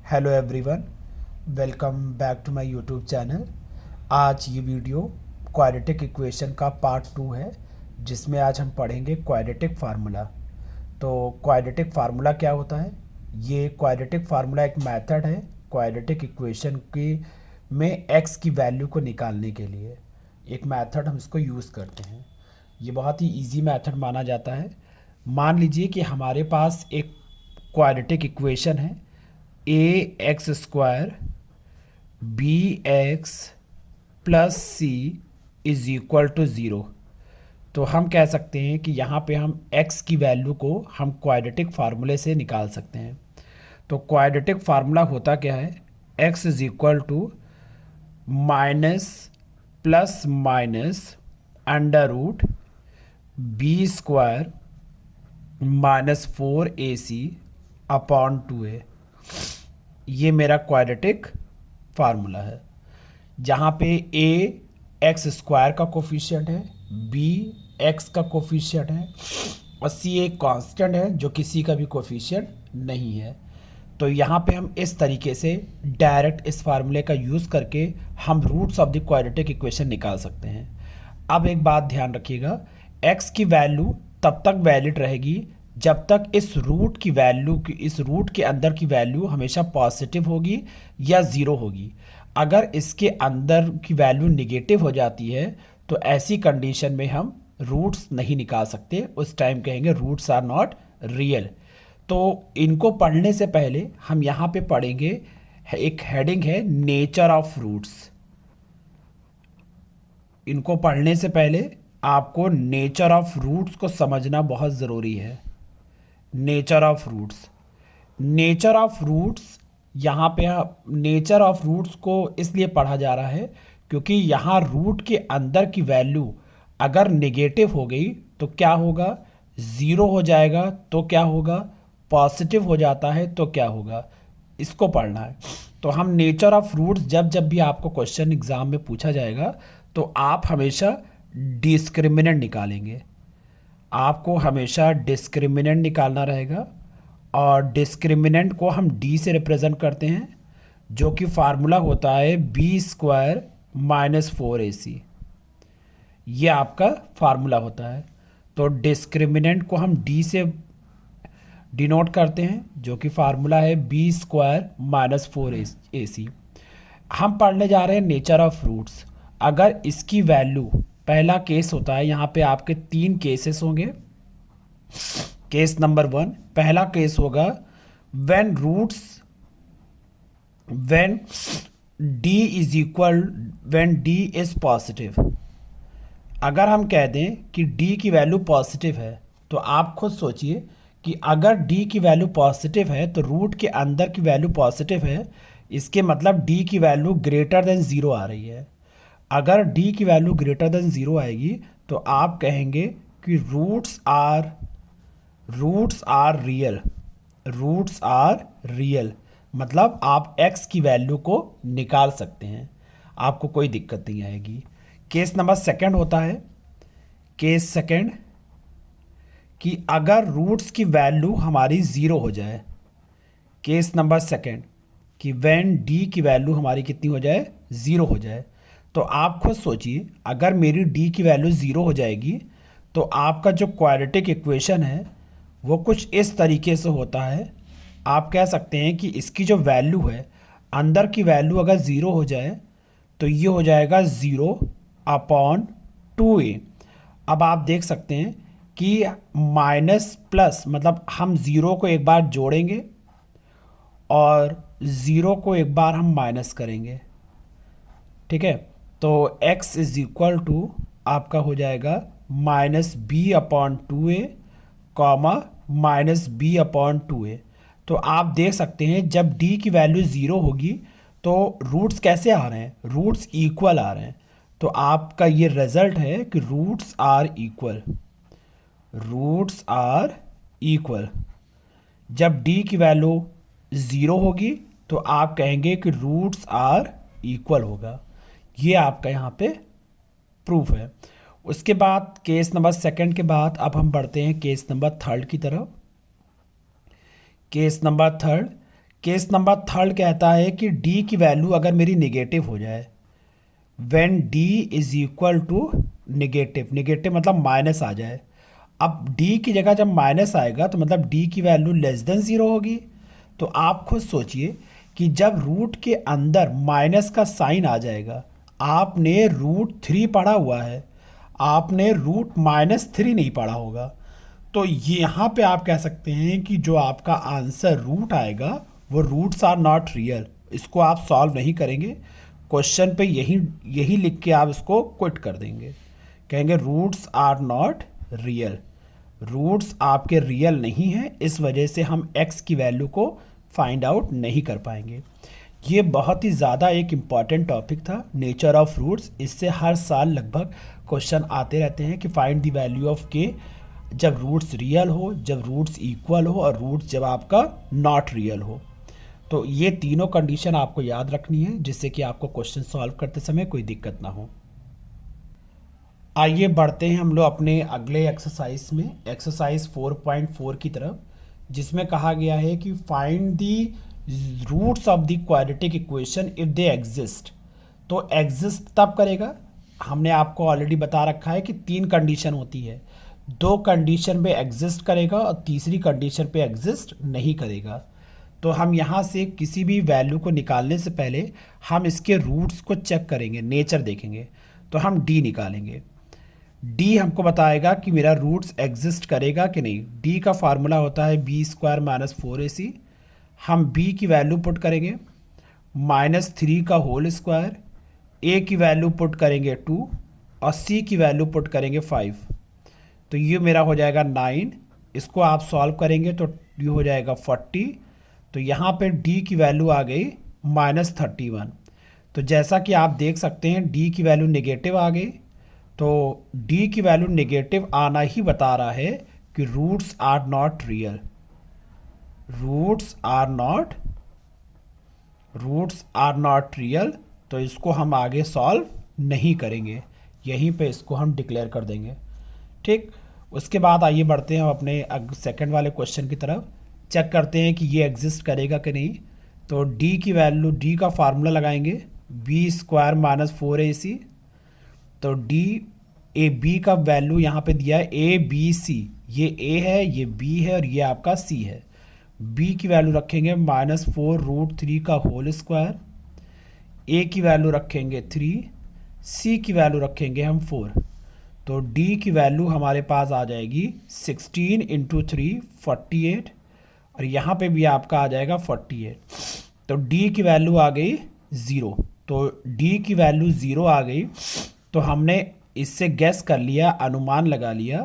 Hello everyone, welcome back to my YouTube channel. आज ये video quadratic equation का part 2 है, जिसमें आज हम पढ़ेंगे क्वाड्रेटिक फार्मूला। तो क्वाड्रेटिक फार्मूला क्या होता है? ये क्वाड्रेटिक फार्मूला एक मेथड है क्वाड्रेटिक इक्वेशन की में एक्स की वैल्यू को निकालने के लिए। एक मेथड हम इसको यूज़ करते हैं। ये बहुत ही इजी मेथड माना जाता है। मान लीजिए कि हमारे पास एक क्वाड्रेटिक इक्वेशन है, A X square B X plus C is equal to zero. तो हम कह सकते हैं कि यहाँ पे हम x की वैल्यू को हम क्वाड्रेटिक फार्मूले से निकाल सकते हैं। तो क्वाड्रेटिक फार्मूला होता क्या है? x is equal to minus plus minus under root B square minus 4ac upon 2a। ये मेरा क्वाड्रेटिक फार्मूला है, जहाँ पे a एक्स स्क्वायर का कोफिशिएंट है, b एक्स का कोफिशिएंट है और c एक कांस्टेंट है जो किसी का भी कोफिशिएंट नहीं है। तो यहाँ पे हम इस तरीके से डायरेक्ट इस फार्मूले का यूज़ करके हम roots of the quadratic equation निकाल सकते हैं। अब एक बात ध्यान रखिएगा, x की वैल्यू तब तक वैलिड रहेगी जब तक इस रूट की वैल्यू की इस रूट के अंदर की वैल्यू हमेशा पॉजिटिव होगी या ज़ीरो होगी। अगर इसके अंदर की वैल्यू नेगेटिव हो जाती है तो ऐसी कंडीशन में हम रूट्स नहीं निकाल सकते। उस टाइम कहेंगे रूट्स आर नॉट रियल। तो इनको पढ़ने से पहले हम यहाँ पे पढ़ेंगे, एक हेडिंग है नेचर ऑफ रूट्स। इनको पढ़ने से पहले आपको नेचर ऑफ रूट्स को समझना बहुत ज़रूरी है। Nature of roots, nature of roots यहाँ पे नेचर ऑफ रूट्स को इसलिए पढ़ा जा रहा है क्योंकि यहाँ रूट के अंदर की वैल्यू अगर नेगेटिव हो गई तो क्या होगा? ज़ीरो हो जाएगा। तो क्या होगा? पॉजिटिव हो जाता है तो क्या होगा? इसको पढ़ना है। तो हम नेचर ऑफ रूट्स जब जब भी आपको क्वेश्चन एग्जाम में पूछा जाएगा तो आप हमेशा डिस्क्रिमिनेंट निकालेंगे। आपको हमेशा डिस्क्रिमिनेंट निकालना रहेगा और डिस्क्रिमिनेंट को हम डी से रिप्रेजेंट करते हैं, जो कि फार्मूला होता है बी स्क्वायर माइनस 4ac। ये आपका फार्मूला होता है। तो डिस्क्रिमिनेंट को हम डी से डिनोट करते हैं, जो कि फार्मूला है बी स्क्वायर माइनस 4ac। हम पढ़ने जा रहे हैं नेचर ऑफ रूट्स। अगर इसकी वैल्यू, पहला केस होता है, यहाँ पे आपके 3 केसेस होंगे। केस नंबर 1, पहला केस होगा व्हेन d इज पॉजिटिव। अगर हम कह दें कि d की वैल्यू पॉजिटिव है तो आप खुद सोचिए कि अगर d की वैल्यू पॉजिटिव है तो रूट के अंदर की वैल्यू पॉजिटिव है, इसके मतलब d की वैल्यू ग्रेटर देन ज़ीरो आ रही है। अगर d की वैल्यू ग्रेटर देन ज़ीरो आएगी तो आप कहेंगे कि रूट्स आर रियल। मतलब आप x की वैल्यू को निकाल सकते हैं, आपको कोई दिक्कत नहीं आएगी। केस नंबर 2 होता है, केस 2 कि अगर रूट्स की वैल्यू हमारी ज़ीरो हो जाए। केस नंबर 2 कि व्हेन d की वैल्यू हमारी कितनी हो जाए? ज़ीरो हो जाए। तो आप खुद सोचिए, अगर मेरी d की वैल्यू ज़ीरो हो जाएगी तो आपका जो क्वाड्रेटिक इक्वेशन है वो कुछ इस तरीके से होता है। आप कह सकते हैं कि इसकी जो वैल्यू है, अंदर की वैल्यू अगर ज़ीरो हो जाए तो ये हो जाएगा 0 अपॉन 2a। अब आप देख सकते हैं कि माइनस प्लस, मतलब हम ज़ीरो को एक बार जोड़ेंगे और ज़ीरो को एक बार हम माइनस करेंगे। ठीक है, तो x इज इक्वल टू आपका हो जाएगा minus B upon 2a comma minus B upon 2a। तो आप देख सकते हैं जब d की वैल्यू ज़ीरो होगी तो रूट्स कैसे आ रहे हैं? रूट्स इक्वल आ रहे हैं। तो आपका ये रिजल्ट है कि रूट्स आर इक्वल। जब d की वैल्यू ज़ीरो होगी तो आप कहेंगे कि रूट्स आर इक्वल होगा। ये आपका यहाँ पे प्रूफ है। उसके बाद केस नंबर 2 के बाद अब हम बढ़ते हैं केस नंबर 3 की तरफ। Case number 3 case number third कहता है कि डी की वैल्यू अगर मेरी निगेटिव हो जाए, when D is equal to negative, negative मतलब माइनस आ जाए। अब डी की जगह जब माइनस आएगा तो मतलब डी की वैल्यू लेस देन ज़ीरो होगी। तो आप खुद सोचिए कि जब रूट के अंदर माइनस का साइन आ जाएगा, आपने रूट थ्री पढ़ा हुआ है, आपने रूट माइनस थ्री नहीं पढ़ा होगा, तो यहाँ पे आप कह सकते हैं कि जो आपका आंसर रूट आएगा वो रूट्स आर नॉट रियल। इसको आप सॉल्व नहीं करेंगे, क्वेश्चन पे यही यही लिख के आप इसको क्विट कर देंगे, कहेंगे roots are not real, roots आपके रियल नहीं हैं, इस वजह से हम x की वैल्यू को फाइंड आउट नहीं कर पाएंगे। ये बहुत ही ज़्यादा एक इम्पॉर्टेंट टॉपिक था, नेचर ऑफ रूट्स। इससे हर साल लगभग क्वेश्चन आते रहते हैं कि फाइंड द वैल्यू ऑफ के, जब रूट्स रियल हो, जब रूट्स इक्वल हो, और रूट्स जब आपका नॉट रियल हो। तो ये तीनों कंडीशन आपको याद रखनी है, जिससे कि आपको क्वेश्चन सॉल्व करते समय कोई दिक्कत ना हो। आइए बढ़ते हैं हम लोग अपने अगले एक्सरसाइज में, एक्सरसाइज 4.4 की तरफ, जिसमें कहा गया है कि find the roots of the quadratic equation if they exist. तो एग्जिस्ट तब करेगा, हमने आपको ऑलरेडी बता रखा है कि तीन कंडीशन होती है, दो कंडीशन पे एग्जिस्ट करेगा और तीसरी कंडीशन पे एग्जिस्ट नहीं करेगा। तो हम यहाँ से किसी भी वैल्यू को निकालने से पहले हम इसके रूट्स को चेक करेंगे, नेचर देखेंगे। तो हम डी निकालेंगे, डी हमको बताएगा कि मेरा रूट्स एग्जिस्ट करेगा कि नहीं। डी का फार्मूला होता है बी स्क्वायर माइनस 4ac। हम बी की वैल्यू पुट करेंगे -3 का होल स्क्वायर, ए की वैल्यू पुट करेंगे 2 और सी की वैल्यू पुट करेंगे 5। तो ये मेरा हो जाएगा 9। इसको आप सॉल्व करेंगे तो ये हो जाएगा 40। तो यहाँ पे डी की वैल्यू आ गई -31। तो जैसा कि आप देख सकते हैं डी की वैल्यू नेगेटिव आ गई, तो डी की वैल्यू नेगेटिव आना ही बता रहा है कि roots are not real, roots are not real. तो इसको हम आगे सॉल्व नहीं करेंगे, यहीं पे इसको हम डिक्लेयर कर देंगे। ठीक, उसके बाद आइए बढ़ते हैं अपने सेकंड वाले क्वेश्चन की तरफ, चेक करते हैं कि ये एग्जिस्ट करेगा कि नहीं। तो डी की वैल्यू, डी का फार्मूला लगाएंगे बी स्क्वायर माइनस 4ac। तो डी ए बी का वैल्यू यहाँ पे दिया है ए बी सी, ये ए है, ये बी है और ये आपका सी है। बी की वैल्यू रखेंगे -4√3 का होल स्क्वायर, ए की वैल्यू रखेंगे 3, सी की वैल्यू रखेंगे हम 4। तो डी की वैल्यू हमारे पास आ जाएगी 16 × 3 48, और यहाँ पे भी आपका आ जाएगा 48। तो डी की वैल्यू आ गई 0। तो डी की वैल्यू 0 आ गई, तो हमने इससे गैस कर लिया, अनुमान लगा लिया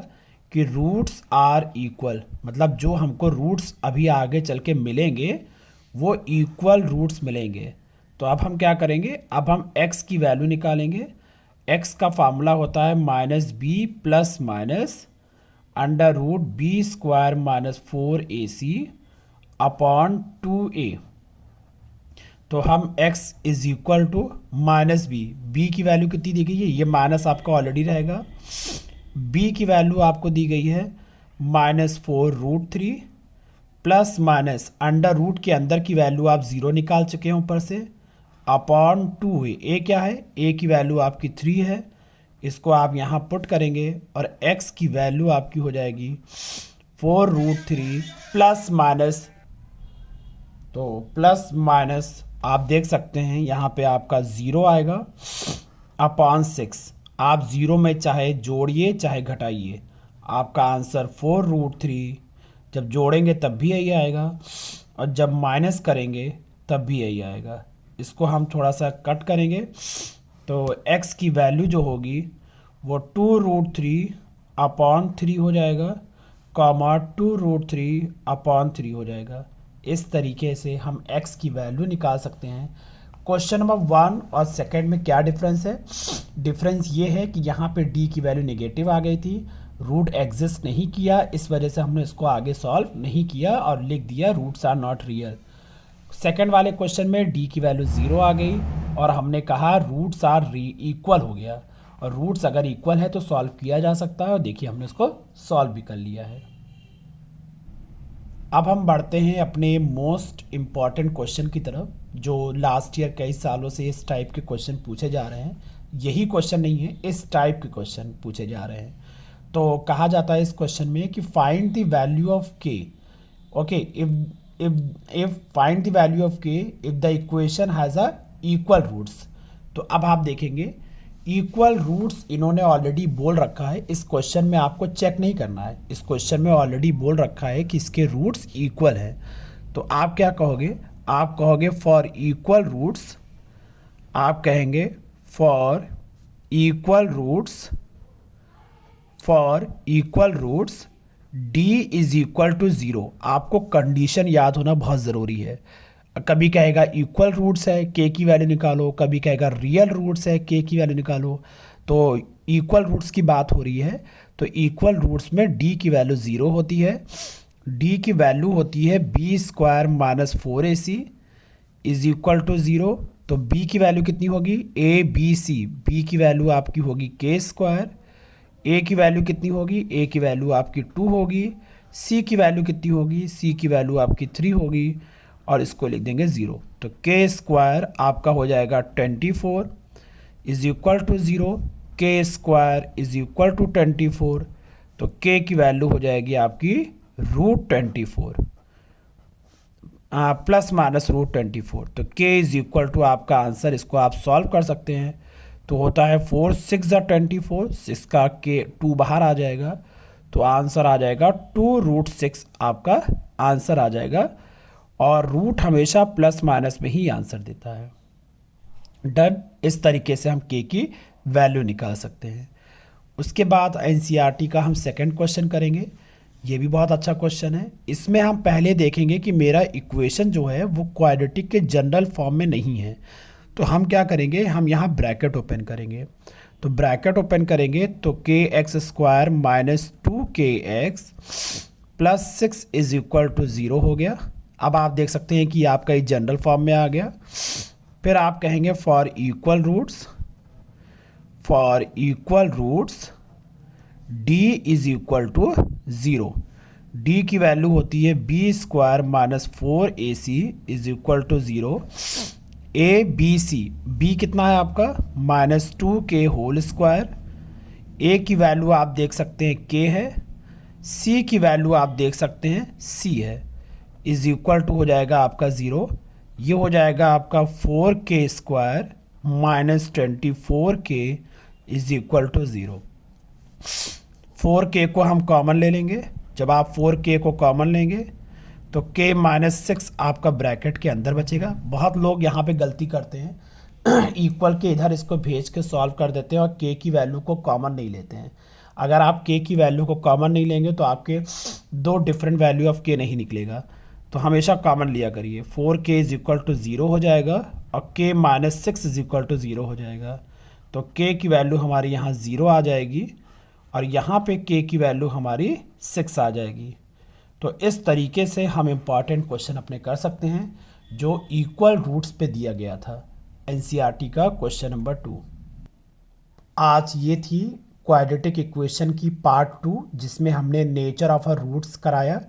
कि रूट्स आर इक्वल, मतलब जो हमको रूट्स अभी आगे चल के मिलेंगे वो इक्वल रूट्स मिलेंगे। तो अब हम क्या करेंगे, अब हम x की वैल्यू निकालेंगे। x का फार्मूला होता है -b plus minus √b square minus 4ac upon 2a। तो हम x is equal to -b, b की वैल्यू कितनी दी गई है, ये माइनस आपका ऑलरेडी रहेगा। b की वैल्यू आपको दी गई है -4√3 प्लस माइनस अंडर रूट के अंदर की वैल्यू आप 0 निकाल चुके हैं ऊपर से, अपॉन 2a। ए क्या है, a की वैल्यू आपकी 3 है, इसको आप यहाँ पुट करेंगे और x की वैल्यू आपकी हो जाएगी 4√3 प्लस माइनस, तो प्लस माइनस आप देख सकते हैं यहाँ पे आपका 0 आएगा अपॉन 6। आप 0 में चाहे जोड़िए चाहे घटाइए, आपका आंसर 4√3, जब जोड़ेंगे तब भी यही आएगा और जब माइनस करेंगे तब भी यही आएगा। इसको हम थोड़ा सा कट करेंगे तो x की वैल्यू जो होगी वो 2√3 अपॉन 3 हो जाएगा, कॉमा 2√3 अपॉन 3 हो जाएगा। इस तरीके से हम x की वैल्यू निकाल सकते हैं। क्वेश्चन नंबर 1 और सेकंड में क्या डिफरेंस है, डिफरेंस ये है कि यहाँ पे d की वैल्यू नेगेटिव आ गई थी, रूट एग्जिस्ट नहीं किया, इस वजह से हमने इसको आगे सॉल्व नहीं किया और लिख दिया roots are not real. Second वाले क्वेश्चन में d की वैल्यू 0 आ गई और हमने कहा रूट्स आर इक्वल हो गया, और रूट्स अगर इक्वल है तो सॉल्व किया जा सकता है, और देखिए हमने इसको सॉल्व भी कर लिया है। अब हम बढ़ते हैं अपने मोस्ट इम्पॉर्टेंट क्वेश्चन की तरफ, जो लास्ट ईयर कई सालों से इस टाइप के क्वेश्चन पूछे जा रहे हैं। यही क्वेश्चन नहीं है, इस टाइप के क्वेश्चन पूछे जा रहे हैं। तो कहा जाता है इस क्वेश्चन में कि find the value of K. Okay, if find the value of K if the equation has a equal roots. तो अब आप देखेंगे इक्वल रूट्स इन्होंने ऑलरेडी बोल रखा है, इस क्वेश्चन में आपको चेक नहीं करना है। इस क्वेश्चन में ऑलरेडी बोल रखा है कि इसके रूट्स इक्वल है। तो आप क्या कहोगे, आप कहोगे फॉर इक्वल रूट्स, आप कहेंगे for equal roots, for equal roots d is equal to 0। आपको कंडीशन याद होना बहुत ज़रूरी है। कभी कहेगा इक्वल रूट्स है, k की वैल्यू निकालो, कभी कहेगा रियल रूट्स है, k की वैल्यू निकालो। तो इक्वल रूट्स की बात हो रही है, तो इक्वल रूट्स में d की वैल्यू 0 होती है। d की वैल्यू होती है b square minus 4ac is equal to 0। तो b की वैल्यू कितनी होगी, abc, b की वैल्यू आपकी होगी k स्क्वायर, a की वैल्यू कितनी होगी, a की वैल्यू आपकी 2 होगी, c की वैल्यू कितनी होगी, c की वैल्यू आपकी 3 होगी, और इसको लिख देंगे 0। तो k स्क्वायर आपका हो जाएगा 24 is equal to 0, k square is equal to 24। तो k की वैल्यू हो जाएगी आपकी √24 प्लस माइनस √24। तो k इज इक्वल टू आपका आंसर, इसको आप सॉल्व कर सकते हैं। तो होता है 4 6 24, इसका के 2 बाहर आ जाएगा, तो आंसर आ जाएगा 2√6 आपका आंसर आ जाएगा। और रूट हमेशा प्लस माइनस में ही आंसर देता है। डन। इस तरीके से हम के की वैल्यू निकाल सकते हैं। उसके बाद एनसीईआरटी का हम सेकंड क्वेश्चन करेंगे। ये भी बहुत अच्छा क्वेश्चन है। इसमें हम पहले देखेंगे कि मेरा इक्वेशन जो है वो क्वाड्रेटिक के जनरल फॉर्म में नहीं है। तो हम क्या करेंगे, हम यहाँ ब्रैकेट ओपन करेंगे। तो ब्रैकेट ओपन करेंगे तो K x square minus 2kx plus 6 is equal to 0 हो गया। अब आप देख सकते हैं कि आपका ये जनरल फॉर्म में आ गया। फिर आप कहेंगे for equal roots, for equal roots d is equal to 0। d की वैल्यू होती है b square minus 4ac is equal to 0। A B C, b कितना है आपका minus 2k whole square. a की वैल्यू आप देख सकते हैं k है, c की वैल्यू आप देख सकते हैं c है, इज इक्वल टू हो जाएगा आपका 0। ये हो जाएगा आपका 4k square minus 24k is equal to 0। 4k को हम कॉमन ले लेंगे। जब आप 4k को कॉमन लेंगे तो k माइनस 6 आपका ब्रैकेट के अंदर बचेगा। बहुत लोग यहाँ पे गलती करते हैं इक्वल के इधर इसको भेज के सॉल्व कर देते हैं और k की वैल्यू को कॉमन नहीं लेते हैं। अगर आप k की वैल्यू को कॉमन नहीं लेंगे तो आपके दो डिफरेंट वैल्यू ऑफ k नहीं निकलेगा। तो हमेशा कॉमन लिया करिए। 4k इज इक्वल टू 0 हो जाएगा और k minus 6 is equal to 0 हो जाएगा। तो k की वैल्यू हमारी यहाँ 0 आ जाएगी और यहाँ पे k की वैल्यू हमारी 6 आ जाएगी। तो इस तरीके से हम इम्पॉर्टेंट क्वेश्चन अपने कर सकते हैं जो इक्वल रूट्स पे दिया गया था। एनसीईआरटी का क्वेश्चन नंबर 2। आज ये थी क्वाड्रेटिक इक्वेशन की पार्ट 2 जिसमें हमने नेचर ऑफ अ रूट्स कराया।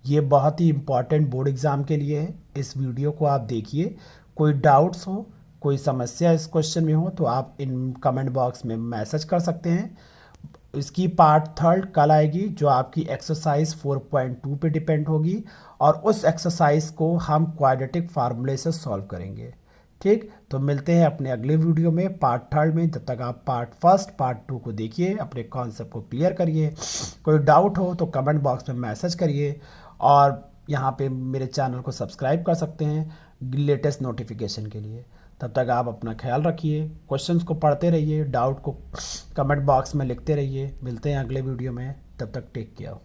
ये बहुत ही इम्पॉर्टेंट बोर्ड एग्ज़ाम के लिए है। इस वीडियो को आप देखिए। कोई डाउट्स हो, कोई समस्या इस क्वेश्चन में हो तो आप इन कमेंट बॉक्स में मैसेज कर सकते हैं। इसकी पार्ट 3 कल आएगी जो आपकी एक्सरसाइज 4.2 पे डिपेंड होगी और उस एक्सरसाइज को हम क्वाड्रेटिक फार्मूले से सॉल्व करेंगे। ठीक, तो मिलते हैं अपने अगले वीडियो में पार्ट 3 में। तब तक आप पार्ट 1, पार्ट 2 को देखिए, अपने कॉन्सेप्ट को क्लियर करिए। कोई डाउट हो तो कमेंट बॉक्स में मैसेज करिए और यहाँ पे मेरे चैनल को सब्सक्राइब कर सकते हैं लेटेस्ट नोटिफिकेशन के लिए। तब तक आप अपना ख्याल रखिए, क्वेश्चंस को पढ़ते रहिए, डाउट को कमेंट बॉक्स में लिखते रहिए। मिलते हैं अगले वीडियो में, तब तक टेक केयर।